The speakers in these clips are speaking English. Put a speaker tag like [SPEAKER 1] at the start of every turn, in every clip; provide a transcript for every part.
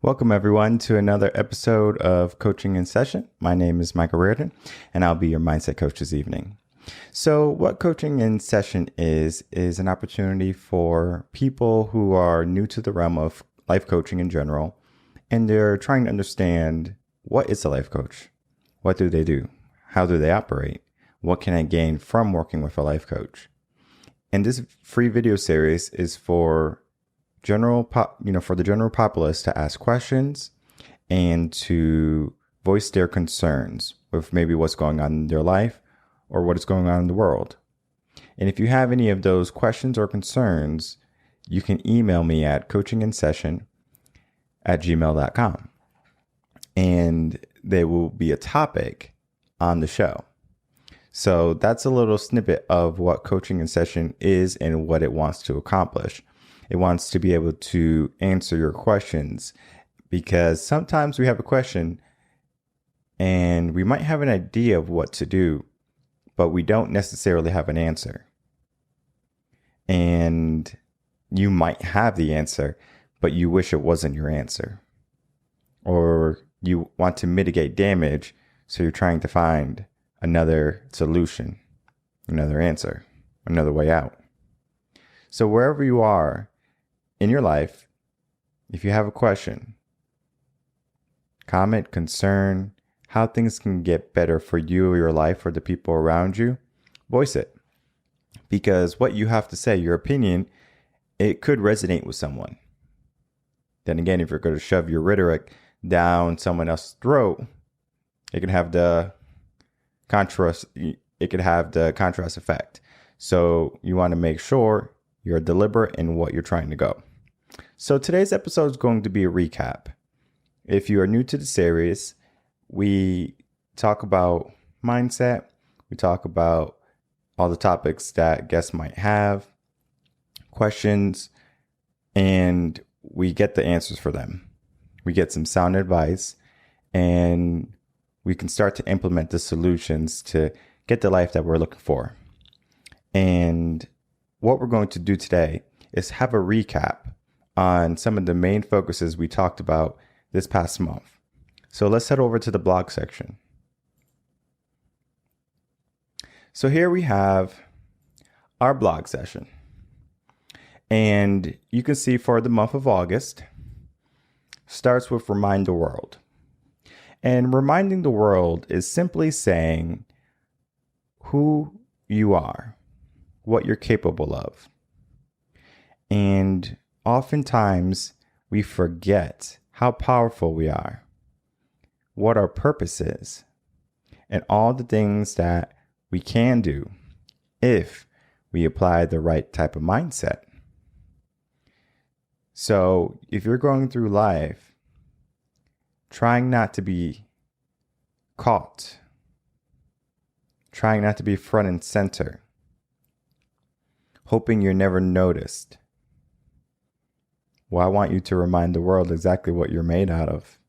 [SPEAKER 1] Welcome, everyone, to another episode of Coaching in Session. My name is Michael Reardon, and I'll be your mindset coach this evening. So what Coaching in Session is an opportunity for people who are new to the realm of life coaching in general, and they're trying to understand, what is a life coach? What do they do? How do they operate? What can I gain from working with a life coach? And this free video series is for the general populace to ask questions and to voice their concerns with maybe what's going on in their life or what is going on in the world. And if you have any of those questions or concerns, you can email me at coachinginsession@gmail.com. And there will be a topic on the show. So that's a little snippet of what Coaching in Session is and what it wants to accomplish. It wants to be able to answer your questions, because sometimes we have a question and we might have an idea of what to do, but we don't necessarily have an answer. And you might have the answer, but you wish it wasn't your answer. Or you want to mitigate damage, so you're trying to find another solution, another answer, another way out. So wherever you are in your life, if you have a question, comment, concern, how things can get better for you or your life or the people around you, voice it. Because what you have to say, your opinion, it could resonate with someone. Then again, if you're going to shove your rhetoric down someone else's throat, it can have the contrast effect. So you want to make sure you're deliberate in what you're trying to go. So today's episode is going to be a recap. If you are new to the series, we talk about mindset. We talk about all the topics that guests might have, questions, and we get the answers for them. We get some sound advice, and we can start to implement the solutions to get the life that we're looking for. And what we're going to do today is have a recap on some of the main focuses we talked about this past month. So let's head over to the blog section. So here we have our blog session. And you can see for the month of August, starts with Remind the World. And reminding the world is simply saying who you are, what you're capable of. And oftentimes we forget how powerful we are, what our purpose is, and all the things that we can do if we apply the right type of mindset. So if you're going through life trying not to be caught, trying not to be front and center, hoping you're never noticed, well, I want you to remind the world exactly what you're made out of.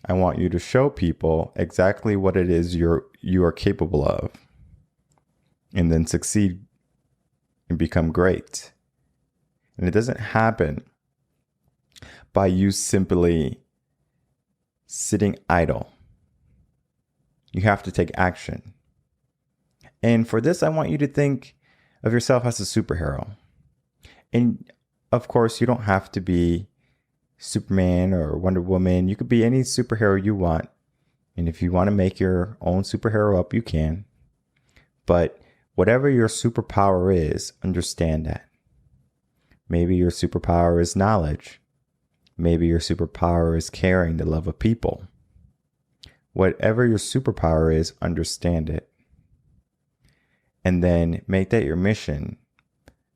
[SPEAKER 1] I want you to show people exactly what it is you are capable of, and then succeed and become great. And it doesn't happen by you simply sitting idle. You have to take action. And for this, I want you to think of yourself as a superhero. And of course, you don't have to be Superman or Wonder Woman. You could be any superhero you want. And if you want to make your own superhero up, you can. But whatever your superpower is, understand that. Maybe your superpower is knowledge. Maybe your superpower is caring, the love of people. Whatever your superpower is, understand it. And then make that your mission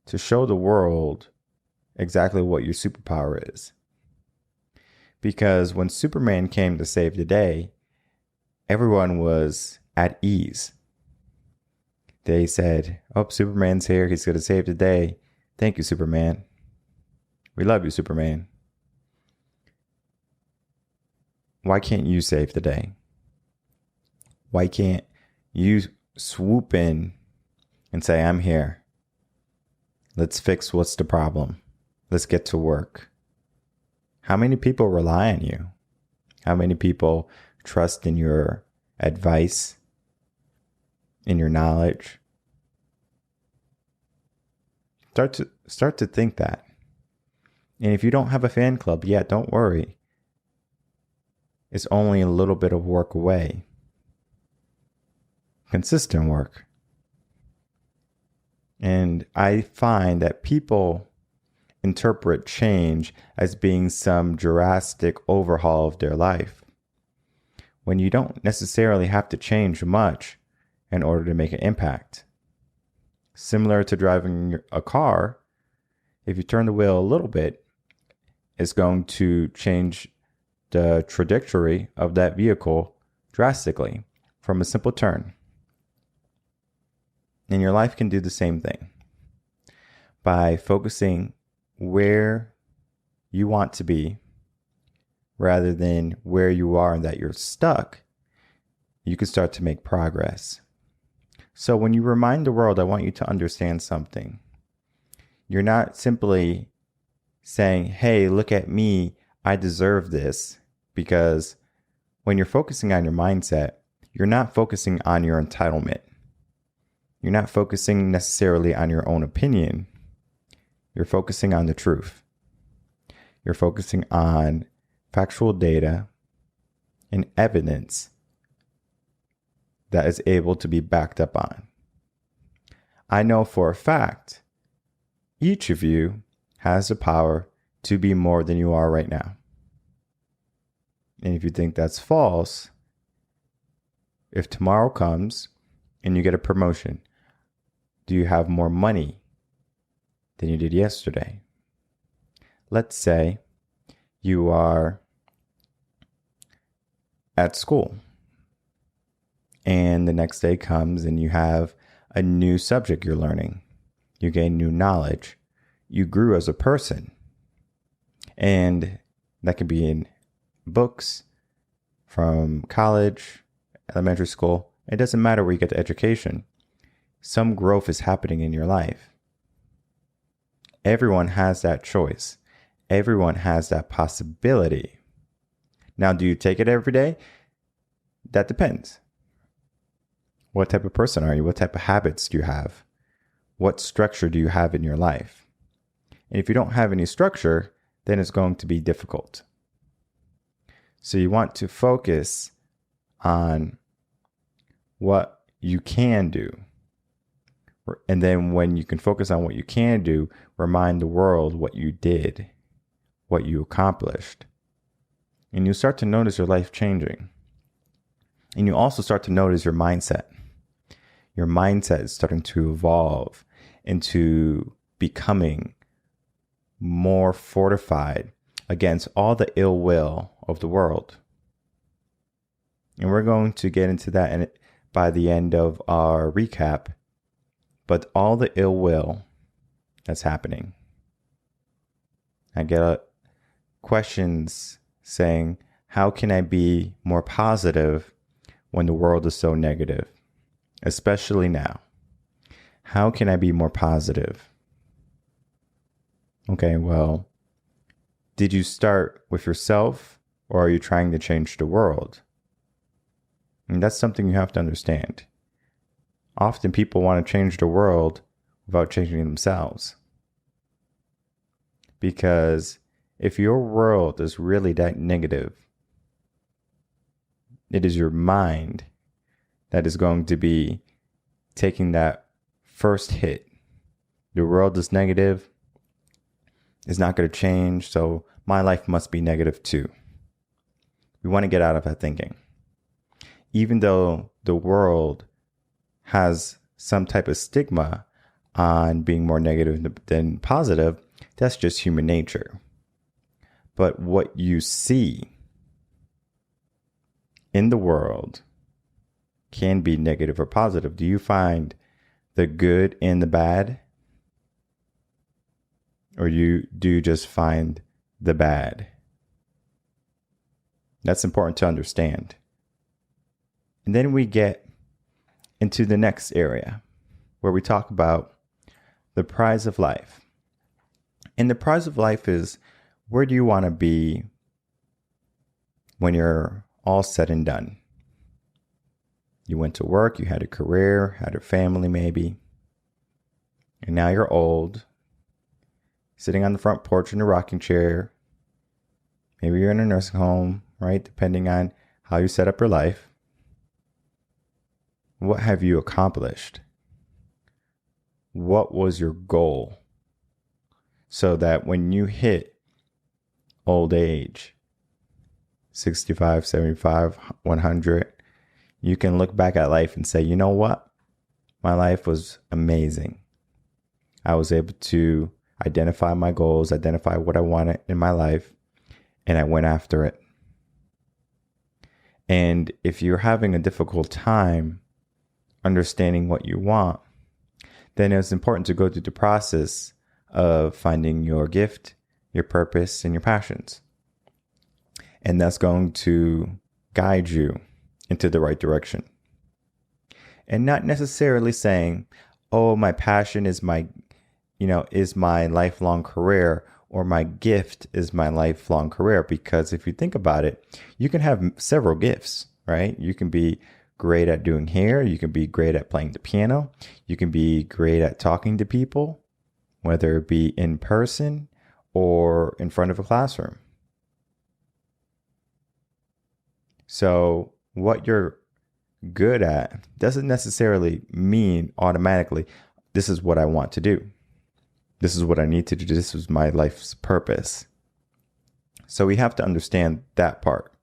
[SPEAKER 1] to show the world exactly what your superpower is. Because when Superman came to save the day, everyone was at ease. They said, "Oh, Superman's here. He's going to save the day. Thank you, Superman. We love you, Superman." Why can't you save the day? Why can't you swoop in and say, "I'm here. Let's fix what's the problem. Let's get to work"? How many people rely on you? How many people trust in your advice, in your knowledge? Start to think that. And if you don't have a fan club yet, don't worry. It's only a little bit of work away. Consistent work. And I find that people interpret change as being some drastic overhaul of their life, when you don't necessarily have to change much in order to make an impact. Similar to driving a car, if you turn the wheel a little bit, it's going to change the trajectory of that vehicle drastically from a simple turn. And your life can do the same thing. By focusing where you want to be rather than where you are and that you're stuck, you can start to make progress. So when you remind the world, I want you to understand something. You're not simply saying, hey, look at me, I deserve this. Because when you're focusing on your mindset, you're not focusing on your entitlement. You're not focusing necessarily on your own opinion. You're focusing on the truth. You're focusing on factual data and evidence that is able to be backed up on. I know for a fact, each of you has the power to be more than you are right now. And if you think that's false, if tomorrow comes and you get a promotion, do you have more money than you did yesterday? Let's say you are at school and the next day comes and you have a new subject you're learning. You gain new knowledge. You grew as a person. And that can be in books, from college, elementary school. It doesn't matter where you get the education. Some growth is happening in your life. Everyone has that choice. Everyone has that possibility. Now, do you take it every day? That depends. What type of person are you? What type of habits do you have? What structure do you have in your life? And if you don't have any structure, then it's going to be difficult. So you want to focus on what you can do. And then when you can focus on what you can do, remind the world what you did, what you accomplished. And you start to notice your life changing. And you also start to notice your mindset. Your mindset is starting to evolve into becoming more fortified against all the ill will of the world. And we're going to get into that by the end of our recap. But all the ill will that's happening. I get questions saying, how can I be more positive when the world is so negative? Especially now. How can I be more positive? Okay, well, did you start with yourself or are you trying to change the world? And that's something you have to understand. Often people want to change the world without changing themselves. Because if your world is really that negative, it is your mind that is going to be taking that first hit. The world is negative. It's not going to change, so my life must be negative too. We want to get out of that thinking. Even though the world has some type of stigma on being more negative than positive, that's just human nature. But what you see in the world can be negative or positive. Do you find the good in the bad? Or do you just find the bad? That's important to understand. And then we get into the next area where we talk about the prize of life. And the prize of life is where do you want to be when you're all said and done? You went to work, you had a career, had a family maybe, and now you're old, sitting on the front porch in a rocking chair. Maybe you're in a nursing home, right? Depending on how you set up your life. What have you accomplished? What was your goal? So that when you hit old age, 65, 75, 100, you can look back at life and say, you know what? My life was amazing. I was able to identify my goals, identify what I wanted in my life, and I went after it. And if you're having a difficult time understanding what you want, then it's important to go through the process of finding your gift, your purpose, and your passions. And that's going to guide you into the right direction. And not necessarily saying, oh, my passion is my lifelong career, or my gift is my lifelong career. Because if you think about it, you can have several gifts, right? You can be great at doing hair. You can be great at playing the piano. You can be great at talking to people, whether it be in person or in front of a classroom. So what you're good at doesn't necessarily mean automatically, this is what I want to do. This is what I need to do. This is my life's purpose. So we have to understand that part.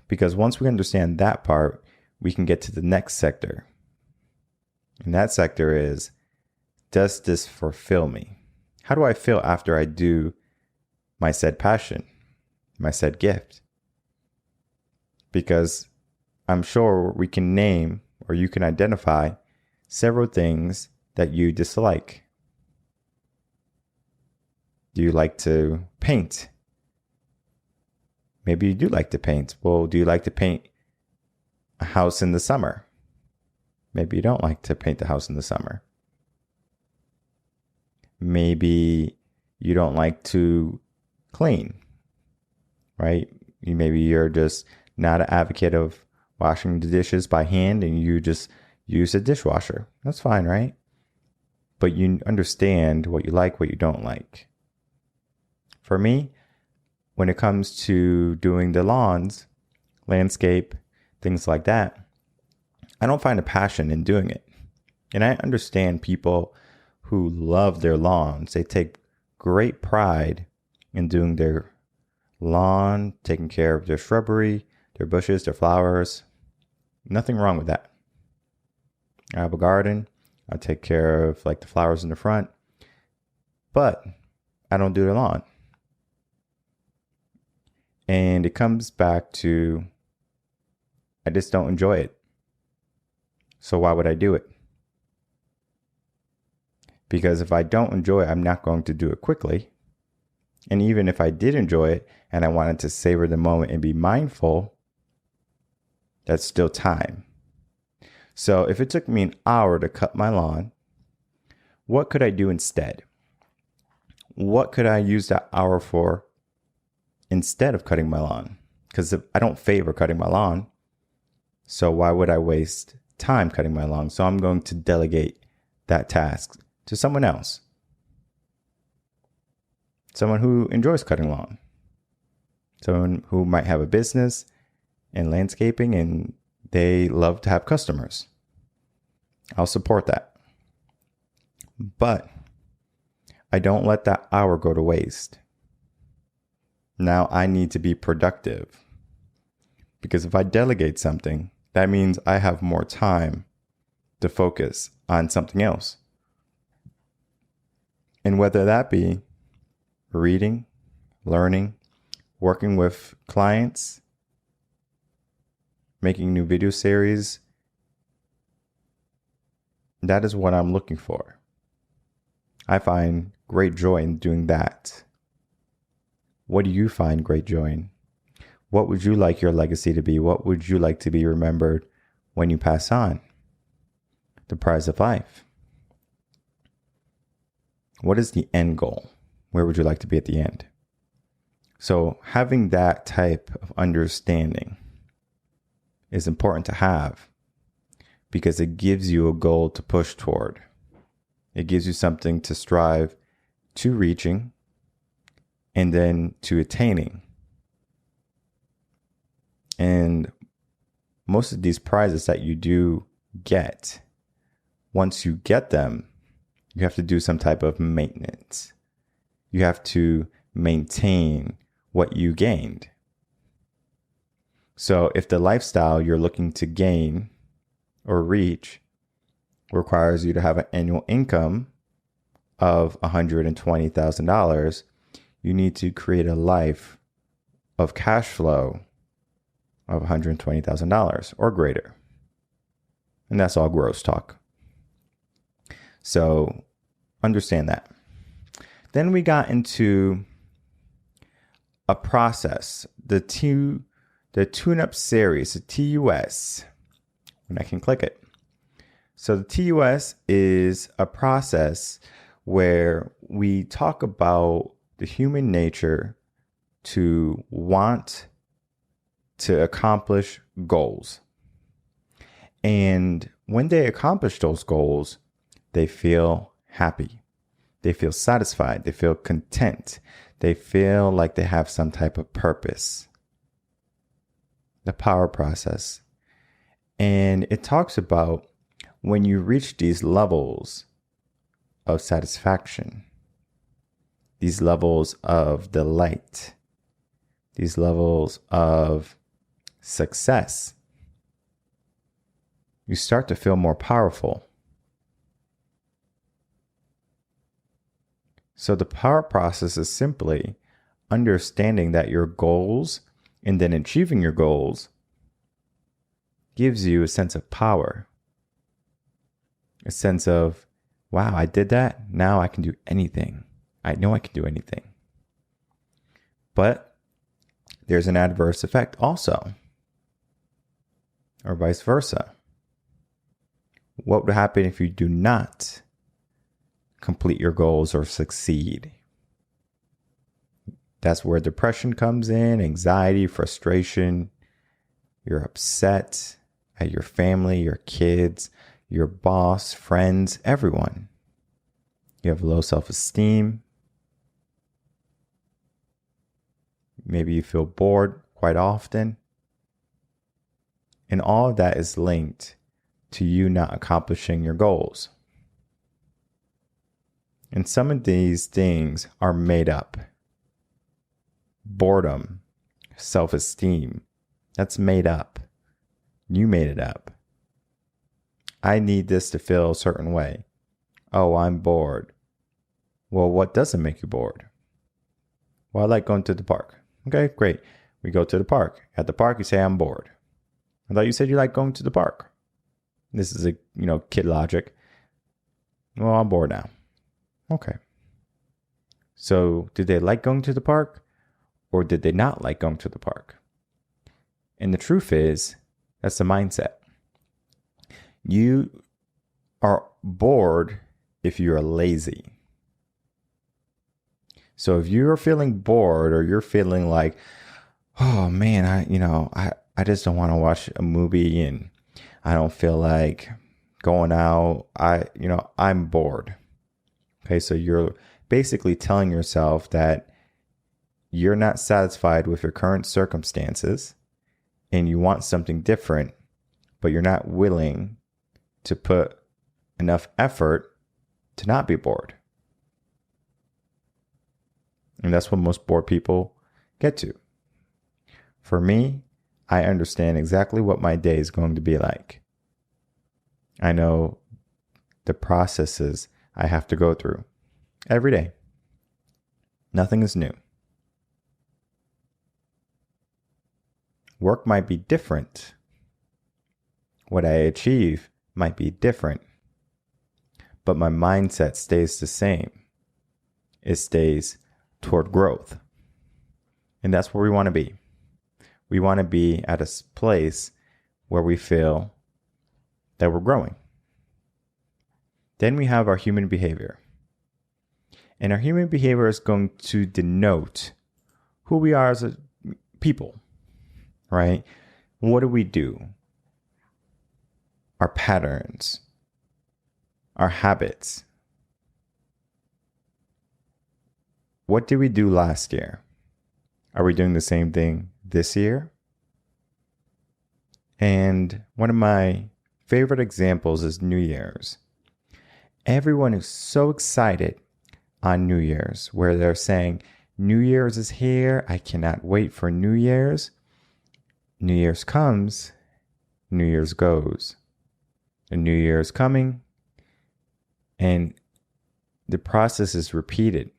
[SPEAKER 1] Because once we understand that part, we can get to the next sector. And that sector is, does this fulfill me? How do I feel after I do my said passion, my said gift? Because I'm sure we can name, or you can identify, several things that you dislike. Do you like to paint? Maybe you do like to paint. Well, do you like to paint a house in the summer? Maybe you don't like to paint the house in the summer. Maybe you don't like to clean, right? Maybe you're just not an advocate of washing the dishes by hand and you just use a dishwasher. That's fine, right? But you understand what you like, what you don't like. For me, when it comes to doing the lawns, landscape, things like that, I don't find a passion in doing it. And I understand people who love their lawns. They take great pride in doing their lawn, taking care of their shrubbery, their bushes, their flowers. Nothing wrong with that. I have a garden. I take care of like the flowers in the front, but I don't do the lawn. And it comes back to, I just don't enjoy it. So why would I do it? Because if I don't enjoy it, I'm not going to do it quickly. And even if I did enjoy it and I wanted to savor the moment and be mindful, that's still time. So if it took me an hour to cut my lawn, what could I do instead? What could I use that hour for instead of cutting my lawn? Because I don't favor cutting my lawn. So why would I waste time cutting my lawn? So I'm going to delegate that task to someone else. Someone who enjoys cutting lawn. Someone who might have a business in landscaping and they love to have customers. I'll support that. But I don't let that hour go to waste. Now I need to be productive. Because if I delegate something, that means I have more time to focus on something else. And whether that be reading, learning, working with clients, making new video series, that is what I'm looking for. I find great joy in doing that. What do you find great joy in? What would you like your legacy to be? What would you like to be remembered when you pass on? The prize of life. What is the end goal? Where would you like to be at the end? So having that type of understanding is important to have because it gives you a goal to push toward. It gives you something to strive to reaching and then to attaining. And most of these prizes that you do get, once you get them, you have to do some type of maintenance. You have to maintain what you gained. So if the lifestyle you're looking to gain or reach requires you to have an annual income of $120,000, you need to create a life of cash flow of $120,000 or greater. And that's all gross talk. So understand that. Then we got into a process, the tune-up series, the TUS, and I can click it. So the TUS is a process where we talk about the human nature to want to accomplish goals. And when they accomplish those goals, they feel happy. They feel satisfied. They feel content. They feel like they have some type of purpose. The power process. And it talks about when you reach these levels of satisfaction, these levels of delight, these levels of success, you start to feel more powerful. So the power process is simply understanding that your goals and then achieving your goals gives you a sense of power. A sense of, wow, I did that. Now I can do anything. I know I can do anything. But there's an adverse effect also, or vice versa. What would happen if you do not complete your goals or succeed? That's where depression comes in, anxiety, frustration. You're upset at your family, your kids, your boss, friends, everyone. You have low self-esteem. Maybe you feel bored quite often. And all of that is linked to you not accomplishing your goals. And some of these things are made up. Boredom, self-esteem, that's made up. You made it up. I need this to feel a certain way. Oh, I'm bored. Well, what doesn't make you bored? Well, I like going to the park. Okay, great. We go to the park. At the park, you say, I'm bored. I thought you said you like going to the park. This is kid logic. Well, I'm bored now. Okay. So did they like going to the park or did they not like going to the park? And the truth is, that's the mindset. You are bored if you are lazy. So if you're feeling bored or you're feeling like, oh man, I just don't want to watch a movie and I don't feel like going out. I'm bored. Okay, so you're basically telling yourself that you're not satisfied with your current circumstances and you want something different, but you're not willing to put enough effort to not be bored. And that's what most bored people get to. For me, I understand exactly what my day is going to be like. I know the processes I have to go through every day. Nothing is new. Work might be different. What I achieve might be different. But my mindset stays the same. It stays toward growth. And that's where we want to be. We want to be at a place where we feel that we're growing. Then we have our human behavior. And our human behavior is going to denote who we are as a people, right? What do we do? Our patterns, our habits. What did we do last year? Are we doing the same thing this year? And one of my favorite examples is New Year's. Everyone is so excited on New Year's, where they're saying, New Year's is here. I cannot wait for New Year's. New Year's comes, New Year's goes. The New Year's coming, and the process is repeated.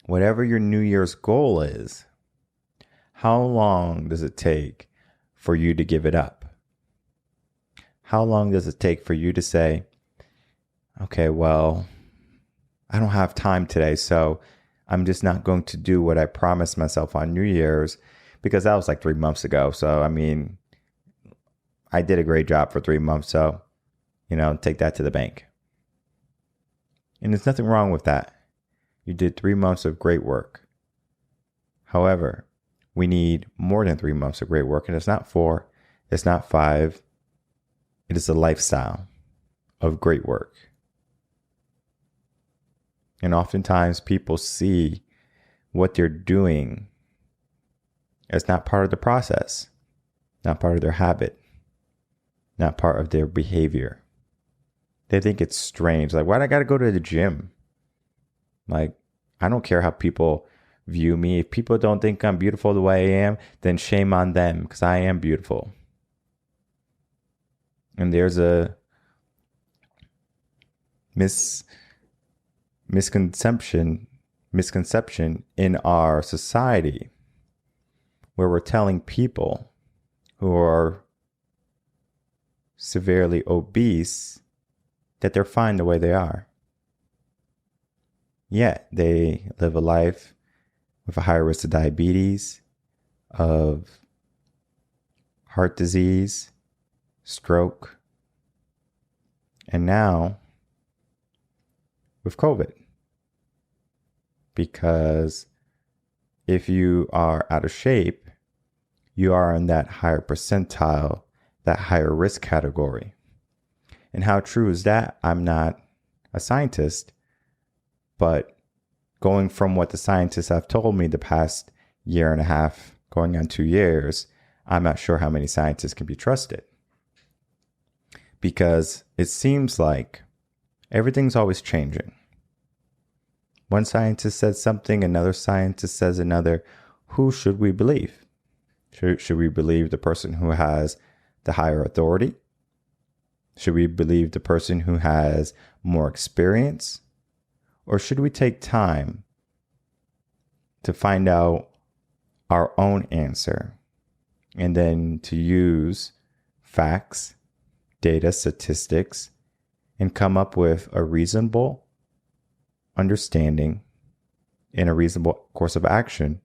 [SPEAKER 1] Whatever your New Year's goal is, how long does it take for you to give it up? How long does it take for you to say, okay, well, I don't have time today, so I'm just not going to do what I promised myself on New Year's, because that was like 3 months ago. So, I mean, I did a great job for 3 months. So, take that to the bank. And there's nothing wrong with that. You did 3 months of great work. However, we need more than 3 months of great work. And it's not 4, it's not 5. It is a lifestyle of great work. And oftentimes people see what they're doing as not part of the process, not part of their habit, not part of their behavior. They think it's strange. Like, why do I got to go to the gym? Like, I don't care how people view me. If people don't think I'm beautiful the way I am, then shame on them, because I am beautiful. And there's a misconception in our society where we're telling people who are severely obese that they're fine the way they are. Yet they live a life with a higher risk of diabetes, of heart disease, stroke, and now with COVID. Because if you are out of shape, you are in that higher percentile, that higher risk category. And how true is that? I'm not a scientist, but going from what the scientists have told me the past year and a half, going on 2 years, I'm not sure how many scientists can be trusted. Because it seems like everything's always changing. One scientist says something, another scientist says another. Who should we believe? Should we believe the person who has the higher authority? Should we believe the person who has more experience? Or should we take time to find out our own answer and then to use facts, data, statistics, and come up with a reasonable understanding and a reasonable course of action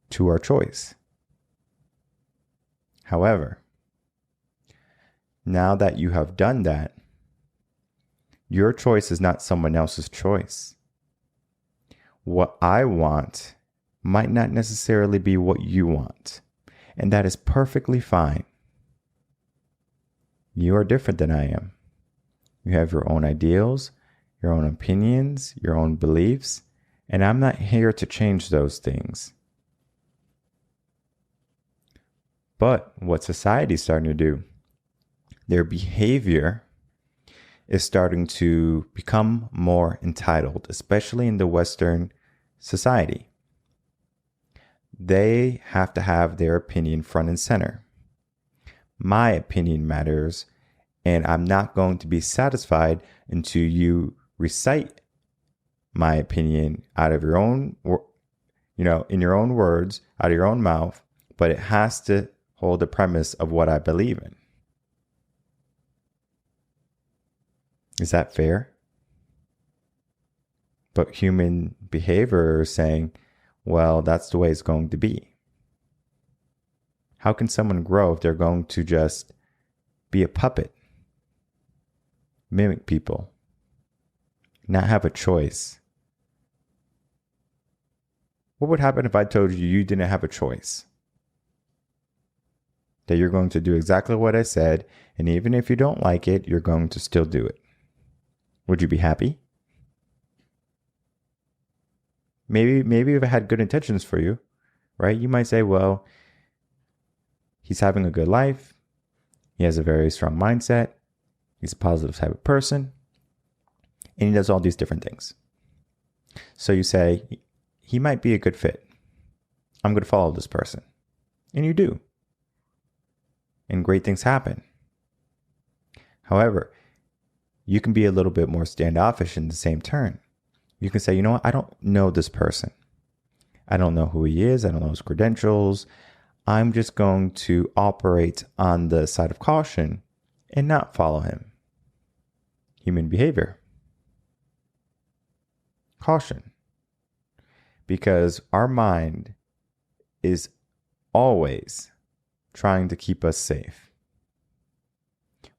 [SPEAKER 1] to our choice? However, now that you have done that, your choice is not someone else's choice. What I want might not necessarily be what you want, and that is perfectly fine. You are different than I am. You have your own ideals, your own opinions, your own beliefs, and I'm not here to change those things. But what society is starting to do, their behavior is starting to become more entitled, especially in the Western society. They have to have their opinion front and center. My opinion matters, and I'm not going to be satisfied until you recite my opinion out of your own, in your own words, out of your own mouth, but it has to hold the premise of what I believe in. Is that fair? But human behavior is saying, well, that's the way it's going to be. How can someone grow if they're going to just be a puppet, mimic people, not have a choice? What would happen if I told you you didn't have a choice? That you're going to do exactly what I said, and even if you don't like it, you're going to still do it. Would you be happy? Maybe if I had good intentions for you, right? You might say, well, he's having a good life. He has a very strong mindset. He's a positive type of person. And he does all these different things. So you say, he might be a good fit. I'm going to follow this person. And you do. And great things happen. However, you can be a little bit more standoffish in the same turn. You can say, you know what? I don't know this person. I don't know who he is. I don't know his credentials. I'm just going to operate on the side of caution and not follow him. Human behavior. Caution. Because our mind is always trying to keep us safe.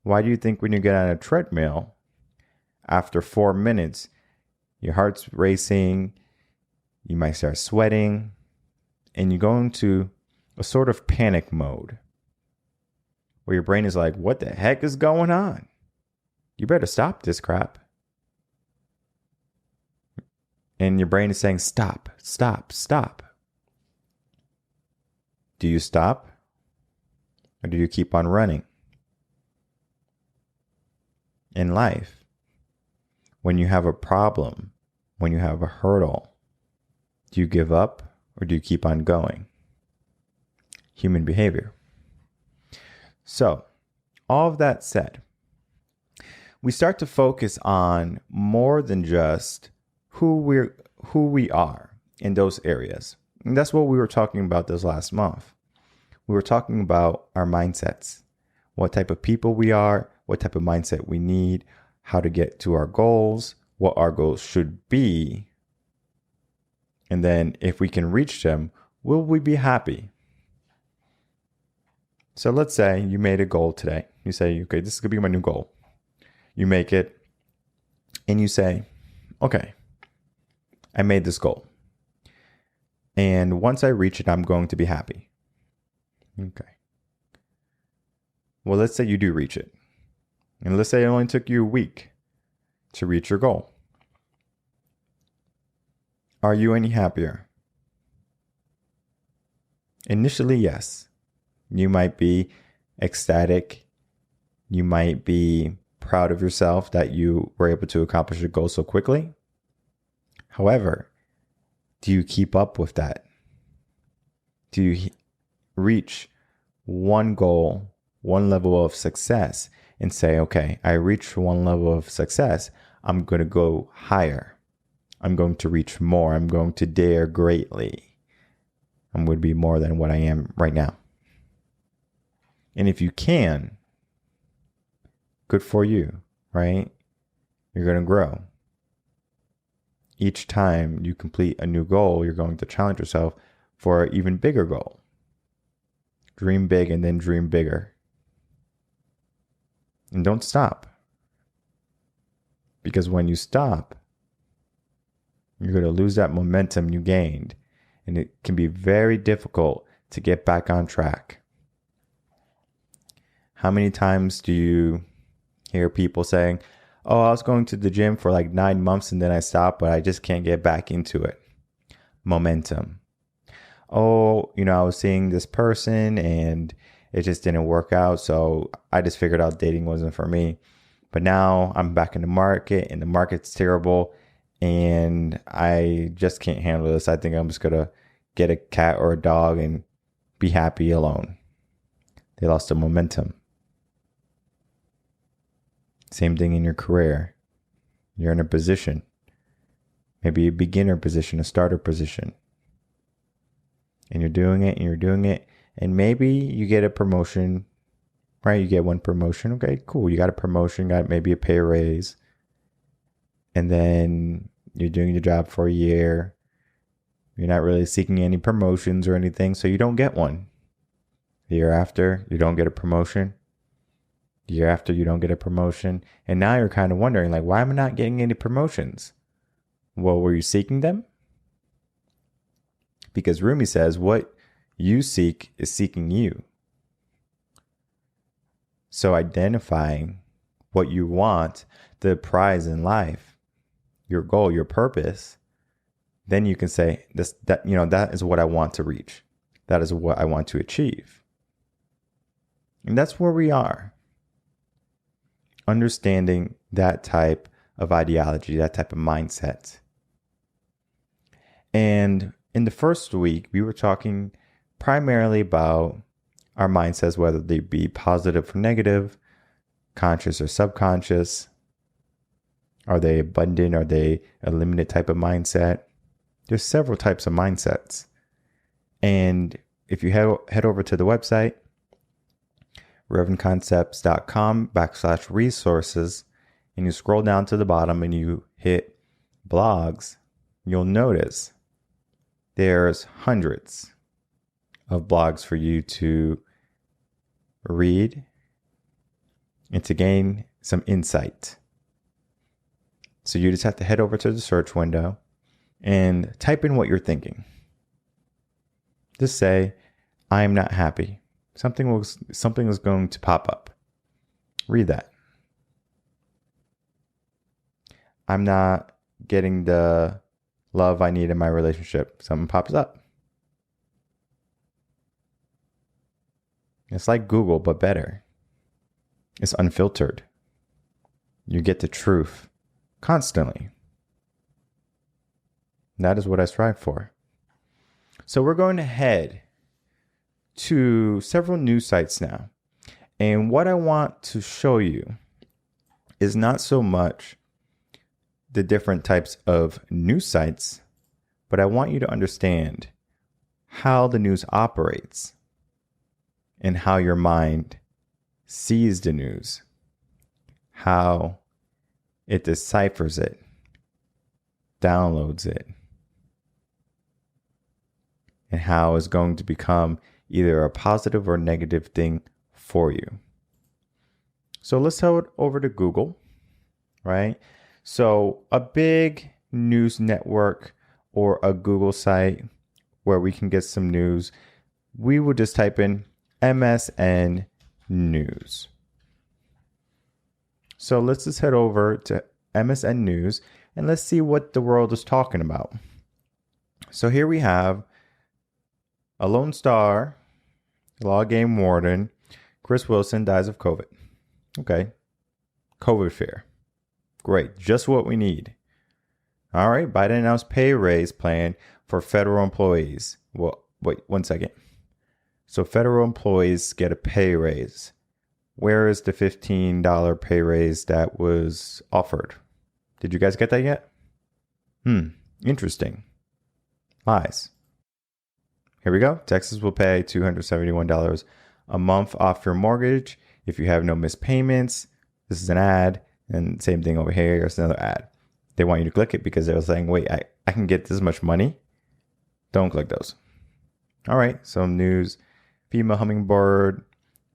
[SPEAKER 1] Why do you think when you get on a treadmill, after 4 minutes, your heart's racing, you might start sweating, and you go into a sort of panic mode where your brain is like, what the heck is going on? You better stop this crap. And your brain is saying, stop, stop, stop. Do you stop? Or do you keep on running? In life, when you have a problem, when you have a hurdle, do you give up or do you keep on going? Human behavior. So, all of that said, we start to focus on more than just who we are in those areas. And that's what we were talking about this last month. We were talking about our mindsets, what type of people we are, what type of mindset we need, how to get to our goals, what our goals should be. And then if we can reach them, will we be happy? So let's say you made a goal today. You say, okay, this is going to be my new goal. You make it and you say, okay, I made this goal. And once I reach it, I'm going to be happy. Okay. Well, let's say you do reach it. And let's say it only took you a week to reach your goal. Are you any happier? Initially, yes. You might be ecstatic. You might be proud of yourself that you were able to accomplish your goal so quickly. However, do you keep up with that? Do you reach one goal, one level of success and say, okay, I reached one level of success. I'm going to go higher. I'm going to reach more. I'm going to dare greatly. I'm going to be more than what I am right now. And if you can, good for you, right? You're going to grow. Each time you complete a new goal, you're going to challenge yourself for an even bigger goal. Dream big and then dream bigger. And don't stop. Because when you stop, you're going to lose that momentum you gained. And it can be very difficult to get back on track. How many times do you hear people saying, oh, I was going to the gym for like 9 months and then I stopped, but I just can't get back into it. Momentum. Oh, I was seeing this person and it just didn't work out. So I just figured out dating wasn't for me. But now I'm back in the market and the market's terrible and I just can't handle this. I think I'm just going to get a cat or a dog and be happy alone. They lost the momentum. Same thing in your career. You're in a position, maybe a beginner position, a starter position. And you're doing it and you're doing it. And maybe you get a promotion, right? You get one promotion. Okay, cool. You got a promotion, got maybe a pay raise. And then you're doing your job for a year. You're not really seeking any promotions or anything, so you don't get one. The year after, you don't get a promotion. The year after, you don't get a promotion. And now you're kind of wondering, like, why am I not getting any promotions? Well, were you seeking them? Because Rumi says what you seek is seeking you. So identifying what you want, the prize in life, your goal, your purpose, then you can say that is what I want to reach. That is what I want to achieve. And that's where we are. Understanding that type of ideology, that type of mindset. And in the first week, we were talking primarily about our mindsets, whether they be positive or negative, conscious or subconscious. Are they abundant? Are they a limited type of mindset? There's several types of mindsets. And if you head over to the website, revenconcepts.com/resources, and you scroll down to the bottom and you hit blogs, you'll notice there's hundreds of blogs for you to read and to gain some insight. So you just have to head over to the search window and type in what you're thinking. Just say, I am not happy. Something is going to pop up. Read that. I'm not getting the love I need in my relationship. Something pops up. It's like Google, but better. It's unfiltered. You get the truth constantly. That is what I strive for. So we're going to head to several news sites now. And what I want to show you is not so much the different types of news sites, but I want you to understand how the news operates and how your mind sees the news, how it deciphers it, downloads it, and how it's going to become either a positive or negative thing for you. So let's head over to Google, right? So a big news network or a Google site where we can get some news, we will just type in MSN News. So let's just head over to MSN News and let's see what the world is talking about. So here we have a Lone Star, law game warden, Chris Wilson dies of COVID. Okay. COVID fear. Great. Just what we need. All right. Biden announced pay raise plan for federal employees. Well, wait 1 second. So federal employees get a pay raise. Where is the $15 pay raise that was offered? Did you guys get that yet? Interesting. Lies. Here we go. Texas will pay $271 a month off your mortgage if you have no missed payments. This is an ad. And same thing over here. Here's another ad. They want you to click it because they were saying, wait, I can get this much money. Don't click those. All right. Some news. Female hummingbird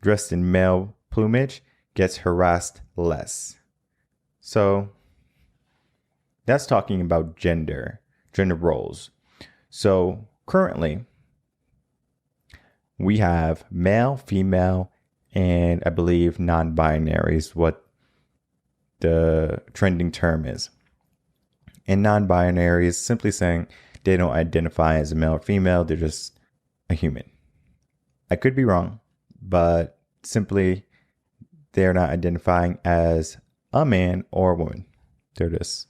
[SPEAKER 1] dressed in male plumage gets harassed less. So that's talking about gender roles. So currently we have male, female, and I believe non-binary is what the trending term is. And non-binary is simply saying they don't identify as a male or female. They're just a human. I could be wrong, but simply they're not identifying as a man or a woman. They're just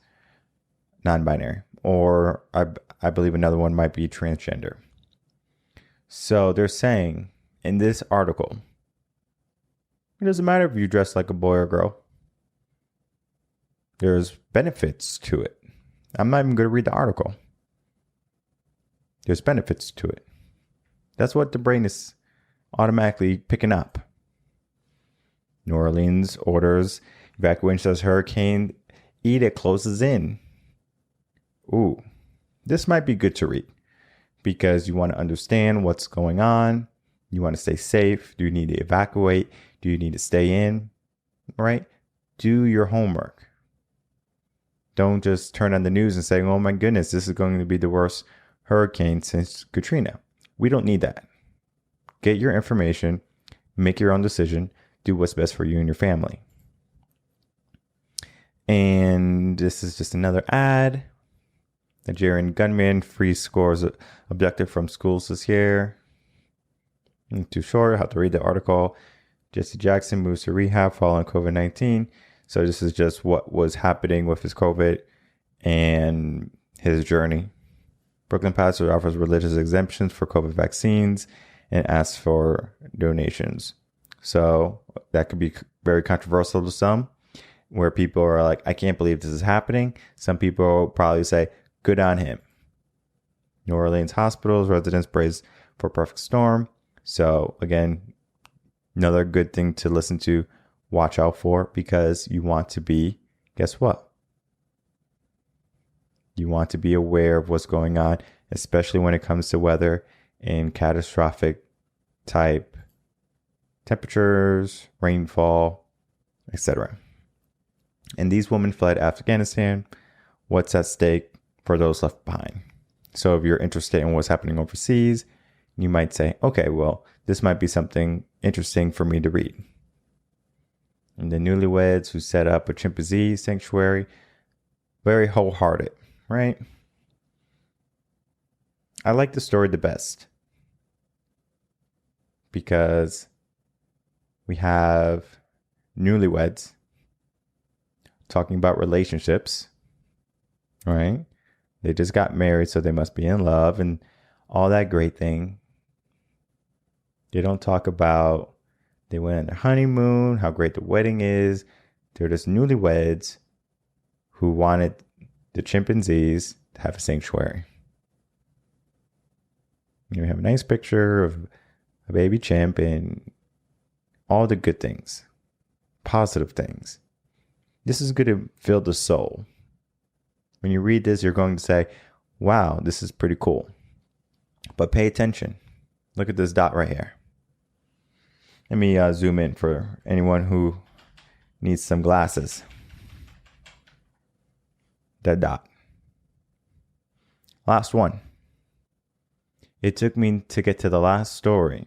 [SPEAKER 1] non-binary. Or I believe another one might be transgender. So they're saying in this article, it doesn't matter if you dress like a boy or girl. There's benefits to it. I'm not even going to read the article. There's benefits to it. That's what the brain is automatically picking up. New Orleans orders evacuation as Hurricane Ida closes in. Ooh, this might be good to read because you want to understand what's going on. You want to stay safe. Do you need to evacuate? Do you need to stay in? Right? Do your homework. Don't just turn on the news and say, oh my goodness, this is going to be the worst hurricane since Katrina. We don't need that. Get your information, make your own decision, do what's best for you and your family. And this is just another ad. Nigerian gunman frees scores abducted from schools this year. Too short. Have to read the article. Jesse Jackson moves to rehab following COVID-19. So this is just what was happening with his COVID and his journey. Brooklyn pastor offers religious exemptions for COVID vaccines and asks for donations. So that could be very controversial to some, where people are like, I can't believe this is happening. Some people will probably say, good on him. New Orleans hospitals, residents brace for perfect storm. So again, another good thing to listen to, watch out for, because you want to be, guess what? You want to be aware of what's going on, especially when it comes to weather and catastrophic type temperatures, rainfall, etc. And these women fled Afghanistan. What's at stake for those left behind? So if you're interested in what's happening overseas, you might say, okay, well, this might be something interesting for me to read. And the newlyweds who set up a chimpanzee sanctuary, very wholehearted, right? I like the story the best because we have newlyweds talking about relationships, right? They just got married, so they must be in love and all that great thing. They don't talk about they went on their honeymoon, how great the wedding is. They're just newlyweds who wanted the chimpanzees to have a sanctuary. We have a nice picture of a baby chimp and all the good things, positive things. This is going to fill the soul. When you read this, you're going to say, wow, this is pretty cool. But pay attention. Look at this dot right here. Let me zoom in for anyone who needs some glasses. That dot. Last one. It took me to get to the last story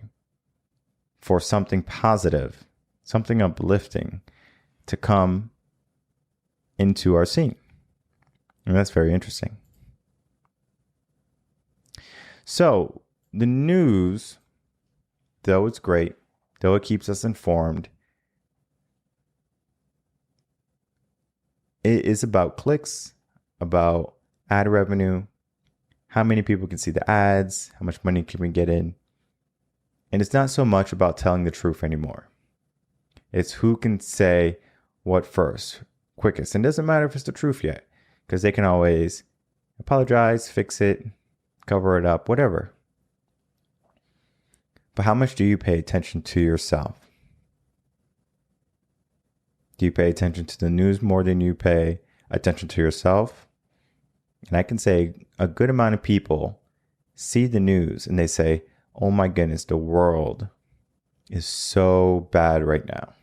[SPEAKER 1] for something positive, something uplifting to come into our scene. And that's very interesting. So the news, though it's great, though it keeps us informed, it is about clicks, about ad revenue, how many people can see the ads, how much money can we get in. And it's not so much about telling the truth anymore. It's who can say what first, quickest. And it doesn't matter if it's the truth yet, because they can always apologize, fix it, cover it up, whatever. But how much do you pay attention to yourself? Do you pay attention to the news more than you pay attention to yourself? And I can say a good amount of people see the news and they say, oh my goodness, the world is so bad right now.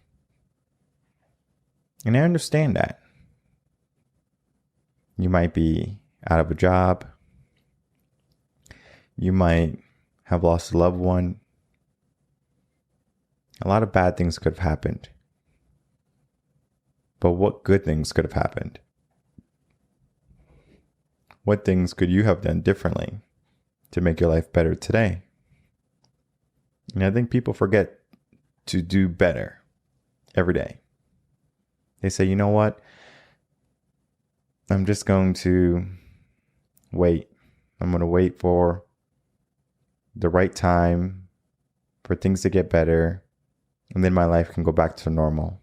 [SPEAKER 1] And I understand that. You might be out of a job. You might have lost a loved one. A lot of bad things could have happened. But what good things could have happened? What things could you have done differently to make your life better today? And I think people forget to do better every day. They say, you know what? I'm just going to wait. I'm going to wait for the right time for things to get better. And then my life can go back to normal.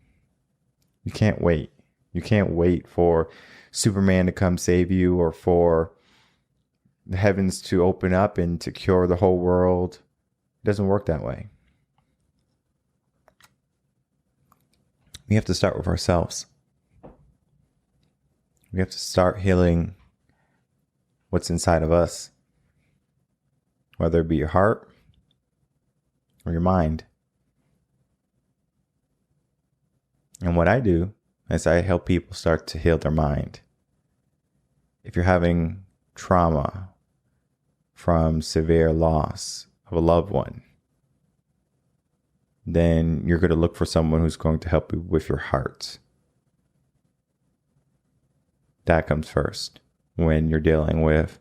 [SPEAKER 1] You can't wait. You can't wait for Superman to come save you or for the heavens to open up and to cure the whole world. It doesn't work that way. We have to start with ourselves. We have to start healing what's inside of us, whether it be your heart or your mind. And what I do is I help people start to heal their mind. If you're having trauma, from severe loss of a loved one, then you're going to look for someone who's going to help you with your heart. That comes first when you're dealing with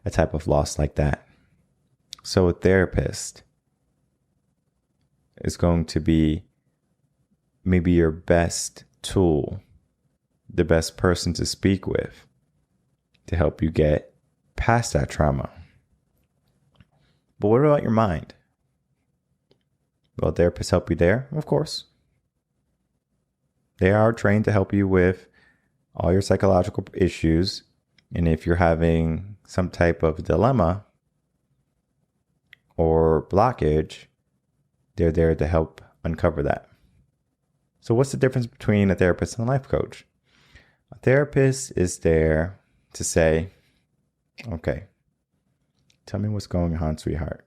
[SPEAKER 1] a type of loss like that. So a therapist is going to be maybe your best tool, the best person to speak with to help you get past that trauma. But what about your mind? Will therapists help you there? Of course. They are trained to help you with all your psychological issues. And if you're having some type of dilemma or blockage, they're there to help uncover that. So what's the difference between a therapist and a life coach? A therapist is there to say, okay, tell me what's going on, sweetheart.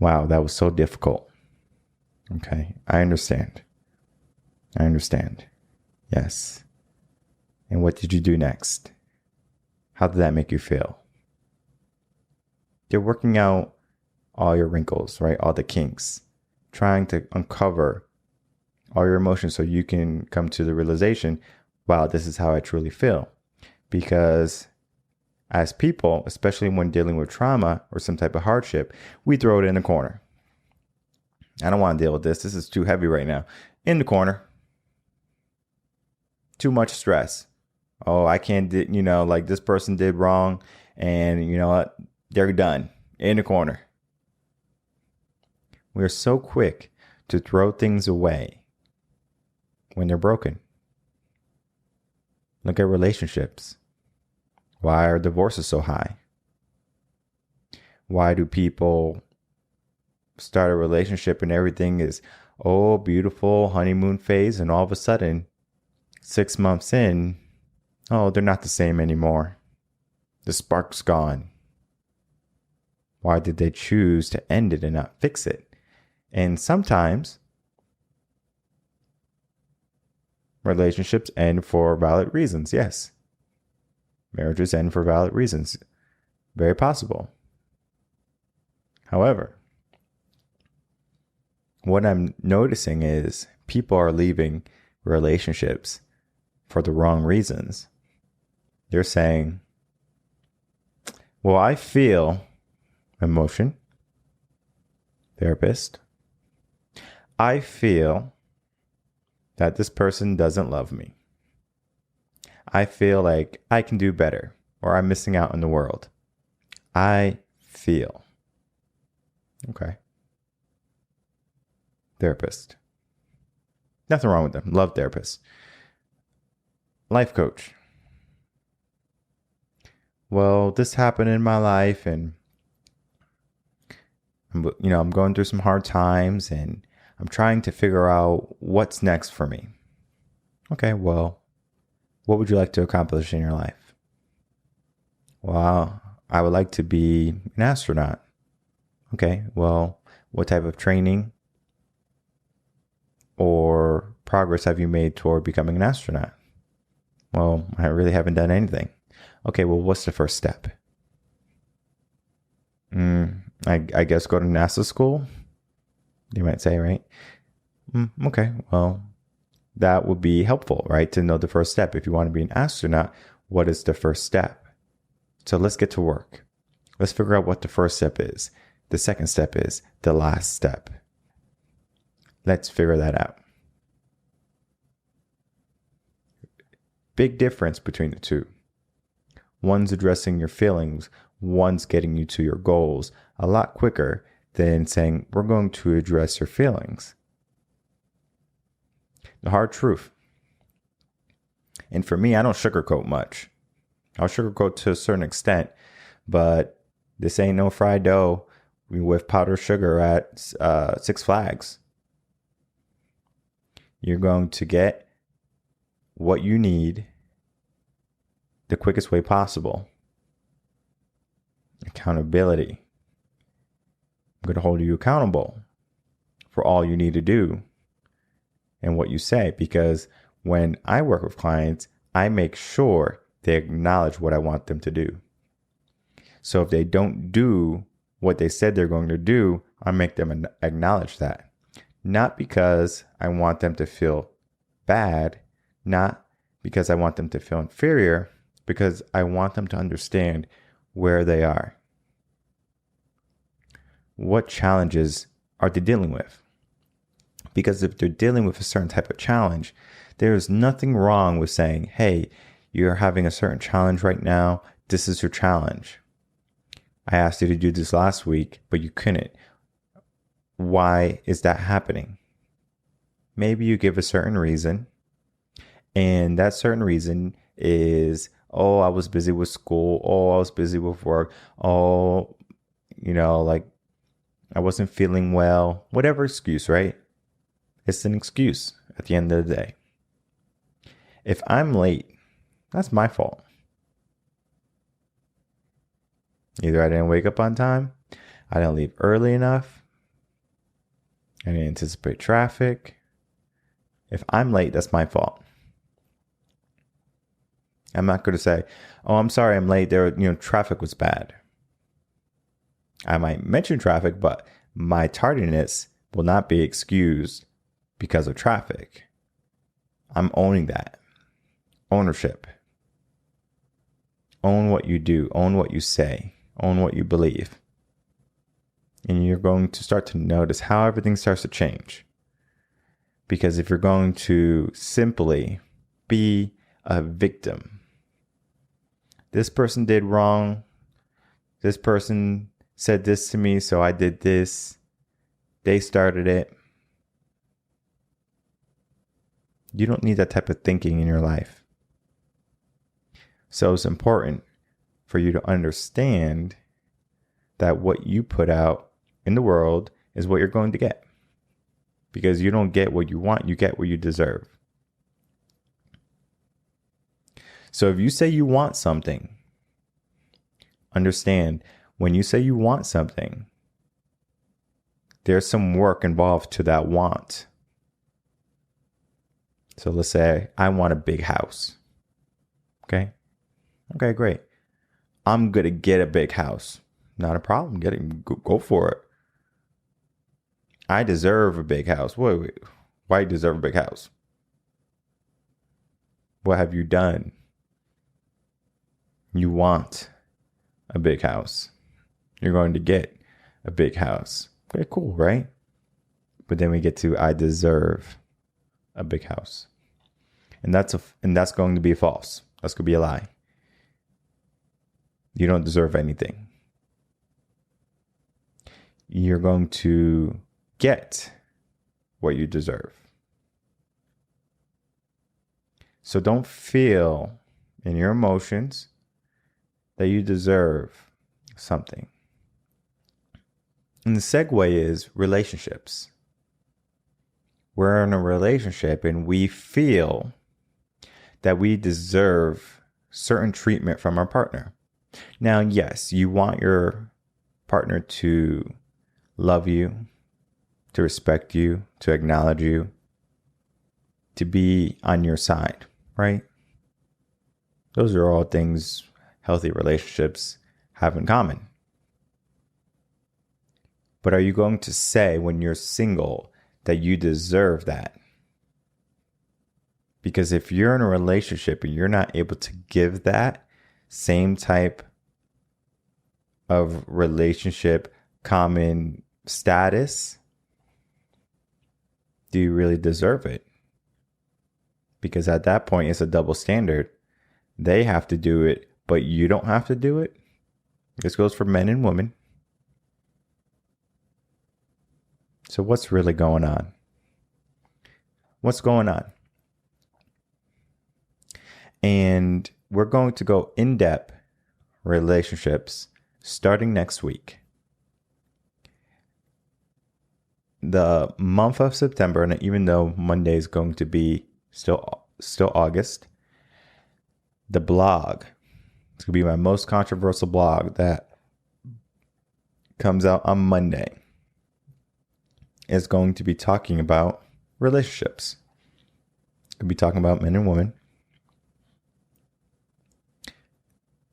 [SPEAKER 1] Wow, that was so difficult. Okay, I understand. Yes. And what did you do next? How did that make you feel? You're working out all your wrinkles, right? All the kinks, trying to uncover all your emotions so you can come to the realization, wow, this is how I truly feel. Because as people, especially when dealing with trauma or some type of hardship, we throw it in the corner. I don't want to deal with this. This is too heavy right now. In the corner. Too much stress. Oh, I can't, like this person did wrong. And you know what? They're done. In the corner. We are so quick to throw things away when they're broken. Look at relationships. Why are divorces so high? Why do people start a relationship and everything is, oh, beautiful honeymoon phase, and all of a sudden, 6 months in, oh, they're not the same anymore. The spark's gone. Why did they choose to end it and not fix it? And sometimes relationships end for valid reasons. Yes. Marriages end for valid reasons. Very possible. However, what I'm noticing is people are leaving relationships for the wrong reasons. They're saying, well, I feel emotion, therapist. I feel that this person doesn't love me. I feel like I can do better, or I'm missing out in the world. I feel. Okay. Therapist. Nothing wrong with them. Love therapists. Life coach. Well, this happened in my life, and I'm going through some hard times, and I'm trying to figure out what's next for me. Okay, well, what would you like to accomplish in your life? Well, I would like to be an astronaut. Okay, well, what type of training or progress have you made toward becoming an astronaut? Well, I really haven't done anything. Okay, well, what's the first step? I guess go to NASA school, you might say, right? Okay, well, that would be helpful, right? To know the first step. If you want to be an astronaut, what is the first step? So let's get to work. Let's figure out what the first step is. The second step is the last step. Let's figure that out. Big difference between the two. One's addressing your feelings. One's getting you to your goals a lot quicker than saying, we're going to address your feelings. The hard truth. And for me, I don't sugarcoat much. I'll sugarcoat to a certain extent, but this ain't no fried dough with powdered sugar at Six Flags. You're going to get what you need the quickest way possible. Accountability. I'm going to hold you accountable for all you need to do and what you say, because when I work with clients, I make sure they acknowledge what I want them to do. So if they don't do what they said they're going to do, I make them acknowledge that. Not because I want them to feel bad, not because I want them to feel inferior, because I want them to understand where they are. What challenges are they dealing with? Because if they're dealing with a certain type of challenge, there's nothing wrong with saying, hey, you're having a certain challenge right now. This is your challenge. I asked you to do this last week, but you couldn't. Why is that happening? Maybe you give a certain reason, and that certain reason is, oh, I was busy with school. Oh, I was busy with work. Oh, like I wasn't feeling well. Whatever excuse, right? It's an excuse at the end of the day. If I'm late, that's my fault. Either I didn't wake up on time, I didn't leave early enough, I didn't anticipate traffic. If I'm late, that's my fault. I'm not going to say, oh, I'm sorry I'm late. Traffic was bad. I might mention traffic, but my tardiness will not be excused because of traffic. I'm owning that. Ownership. Own what you do. Own what you say. Own what you believe. And you're going to start to notice how everything starts to change. Because if you're going to simply be a victim, this person did wrong, this person said this to me, so I did this, they started it. You don't need that type of thinking in your life. So it's important for you to understand that what you put out in the world is what you're going to get. Because you don't get what you want, you get what you deserve. So if you say you want something, understand when you say you want something, there's some work involved to that want. So let's say I want a big house. Okay, great. I'm going to get a big house. Not a problem. Go for it. I deserve a big house. Wait. Why do you deserve a big house? What have you done? You want a big house. You're going to get a big house. Okay, cool, right? But then we get to I deserve a big house. And that's going to be false. That's going to be a lie. You don't deserve anything. You're going to get what you deserve. So don't feel in your emotions that you deserve something. And the segue is relationships. We're in a relationship and we feel that we deserve certain treatment from our partner. Now, yes, you want your partner to love you, to respect you, to acknowledge you, to be on your side, right? Those are all things healthy relationships have in common. But are you going to say when you're single that you deserve that? Because if you're in a relationship and you're not able to give that same type of relationship common status, do you really deserve it? Because at that point, it's a double standard. They have to do it, but you don't have to do it. This goes for men and women. So what's really going on? What's going on? And we're going to go in-depth relationships starting next week. The month of September, and even though Monday is going to be still August, the blog, it's going to be my most controversial blog that comes out on Monday, is going to be talking about relationships. Could be talking about men and women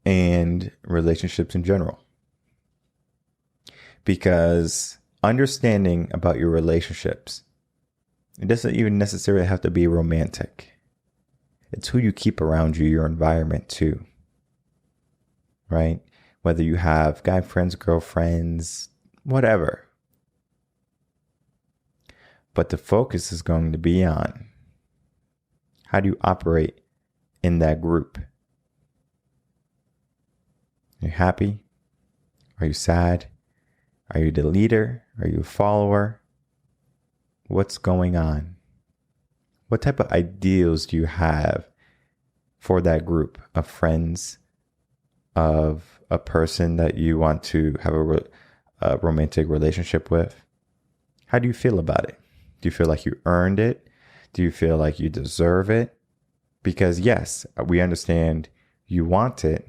[SPEAKER 1] and relationships in general. Because understanding about your relationships, it doesn't even necessarily have to be romantic. It's who you keep around you, your environment too, right? Whether you have guy friends, girlfriends, whatever. But the focus is going to be on how do you operate in that group? Are you happy? Are you sad? Are you the leader? Are you a follower? What's going on? What type of ideals do you have for that group of friends, of a person that you want to have a romantic relationship with? How do you feel about it? Do you feel like you earned it? Do you feel like you deserve it? Because yes, we understand you want it.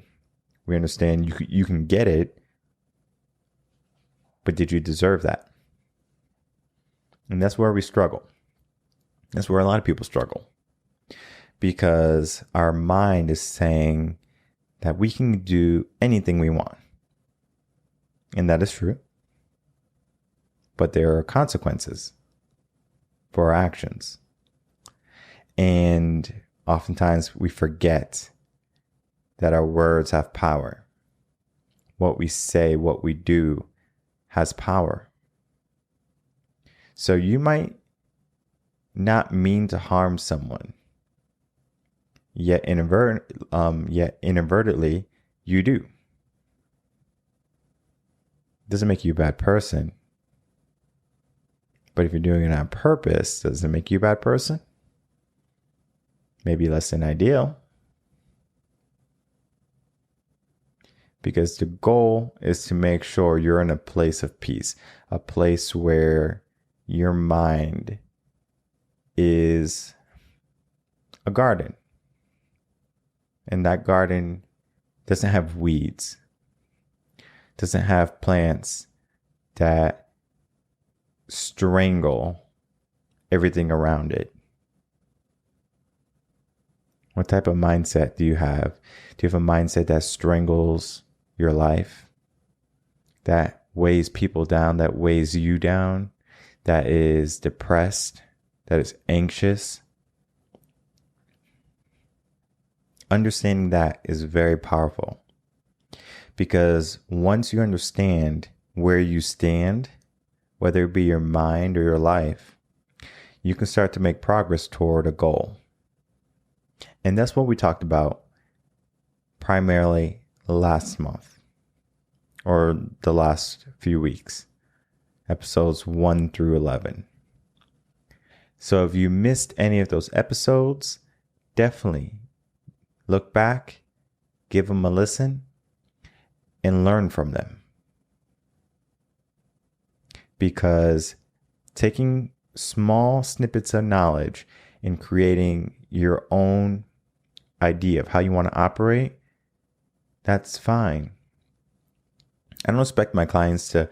[SPEAKER 1] We understand you can get it. But did you deserve that? And that's where we struggle. That's where a lot of people struggle. Because our mind is saying that we can do anything we want. And that is true. But there are consequences for our actions. And oftentimes we forget that our words have power. What we say, what we do has power. So you might not mean to harm someone, yet inadvertently you do. Doesn't make you a bad person. But if you're doing it on purpose, does it make you a bad person? Maybe less than ideal. Because the goal is to make sure you're in a place of peace, a place where your mind is a garden. And that garden doesn't have weeds, doesn't have plants that strangle everything around it. What type of mindset do you have? Do you have a mindset that strangles your life, that weighs people down, that weighs you down, that is depressed, that is anxious? Understanding that is very powerful, because once you understand where you stand, whether it be your mind or your life, you can start to make progress toward a goal. And that's what we talked about primarily last month, or the last few weeks, episodes 1 through 11. So if you missed any of those episodes, definitely look back, give them a listen, and learn from them. Because taking small snippets of knowledge and creating your own idea of how you want to operate, that's fine. I don't expect my clients to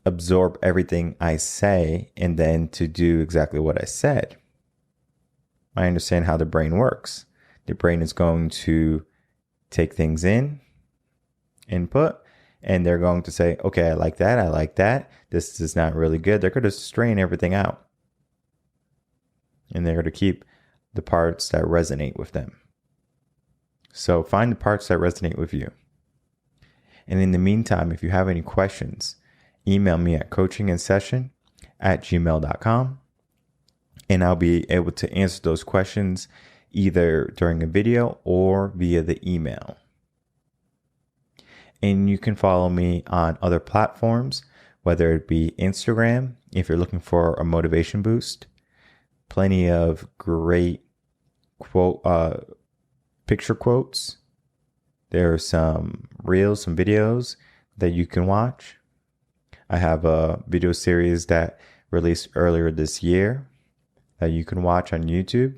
[SPEAKER 1] absorb everything I say and then to do exactly what I said. I understand how the brain works. The brain is going to take things in, input, and they're going to say, okay, I like that. This is not really good. They're going to strain everything out. And they're going to keep the parts that resonate with them. So find the parts that resonate with you. And in the meantime, if you have any questions, email me at coachinginsession@gmail.com. And I'll be able to answer those questions either during a video or via the email. And you can follow me on other platforms, whether it be Instagram, if you're looking for a motivation boost. Plenty of great picture quotes. There are some reels, some videos that you can watch. I have a video series that released earlier this year that you can watch on YouTube.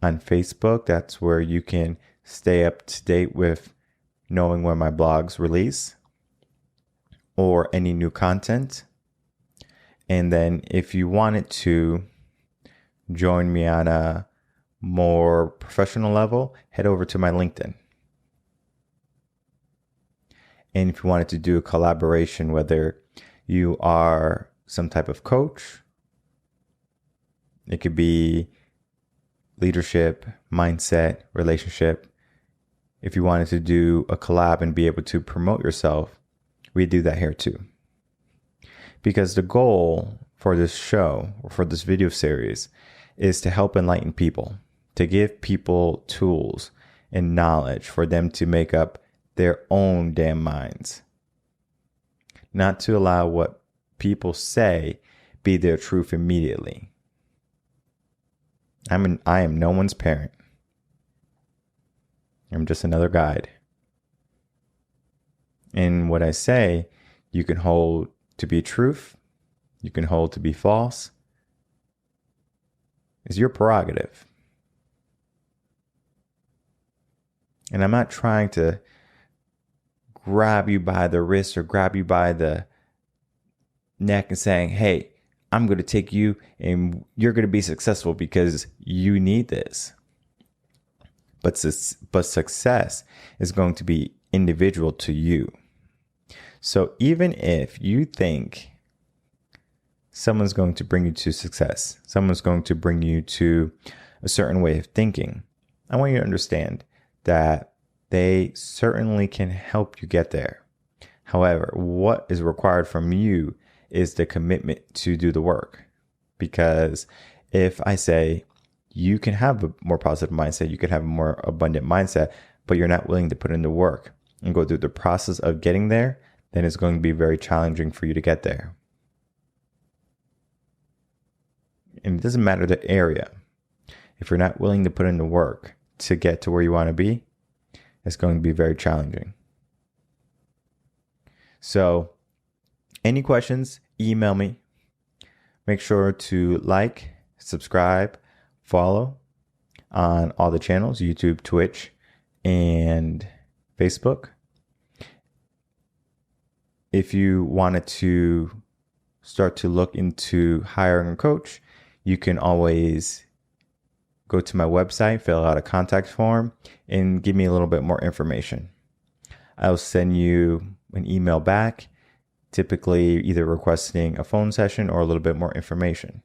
[SPEAKER 1] On Facebook, that's where you can stay up to date with knowing when my blogs release or any new content. And then if you wanted to join me on a more professional level, head over to my LinkedIn. And if you wanted to do a collaboration, whether you are some type of coach, it could be leadership, mindset, relationship. If you wanted to do a collab and be able to promote yourself, we do that here too. Because the goal for this show or for this video series is to help enlighten people, to give people tools and knowledge for them to make up their own damn minds. Not to allow what people say be their truth immediately. I am no one's parent. I'm just another guide. And what I say, you can hold to be truth, you can hold to be false. It's your prerogative. And I'm not trying to grab you by the wrist or grab you by the neck and saying, hey, I'm going to take you and you're going to be successful because you need this. But success is going to be individual to you. So even if you think someone's going to bring you to success, someone's going to bring you to a certain way of thinking, I want you to understand that they certainly can help you get there. However, what is required from you is the commitment to do the work. Because if I say you can have a more positive mindset, you can have a more abundant mindset, but you're not willing to put in the work and go through the process of getting there, then it's going to be very challenging for you to get there. And it doesn't matter the area. If you're not willing to put in the work to get to where you want to be, it's going to be very challenging. So, any questions, email me. Make sure to like, subscribe, follow on all the channels, YouTube, Twitch, and Facebook. If you wanted to start to look into hiring a coach, you can always go to my website, fill out a contact form, and give me a little bit more information. I'll send you an email back, typically either requesting a phone session or a little bit more information.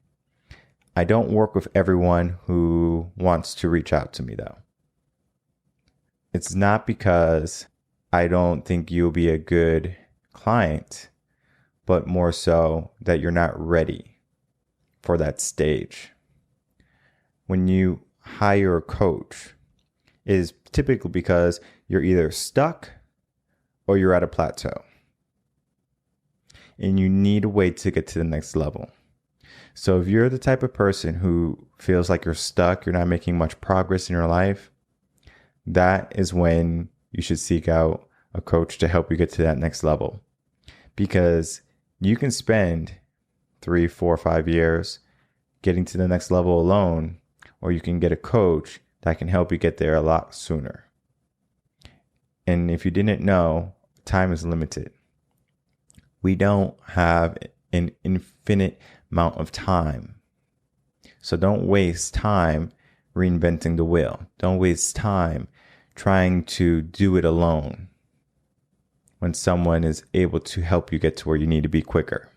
[SPEAKER 1] I don't work with everyone who wants to reach out to me, though. It's not because I don't think you'll be a good client, but more so that you're not ready for that stage. When you hire a coach, it is typically because you're either stuck or you're at a plateau. And you need a way to get to the next level. So if you're the type of person who feels like you're stuck, you're not making much progress in your life, that is when you should seek out a coach to help you get to that next level. Because you can spend 3, 4, 5 years getting to the next level alone, or you can get a coach that can help you get there a lot sooner. And if you didn't know, time is limited. We don't have an infinite amount of time. So don't waste time reinventing the wheel. Don't waste time trying to do it alone when someone is able to help you get to where you need to be quicker.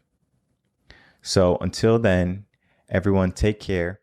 [SPEAKER 1] So until then, everyone take care.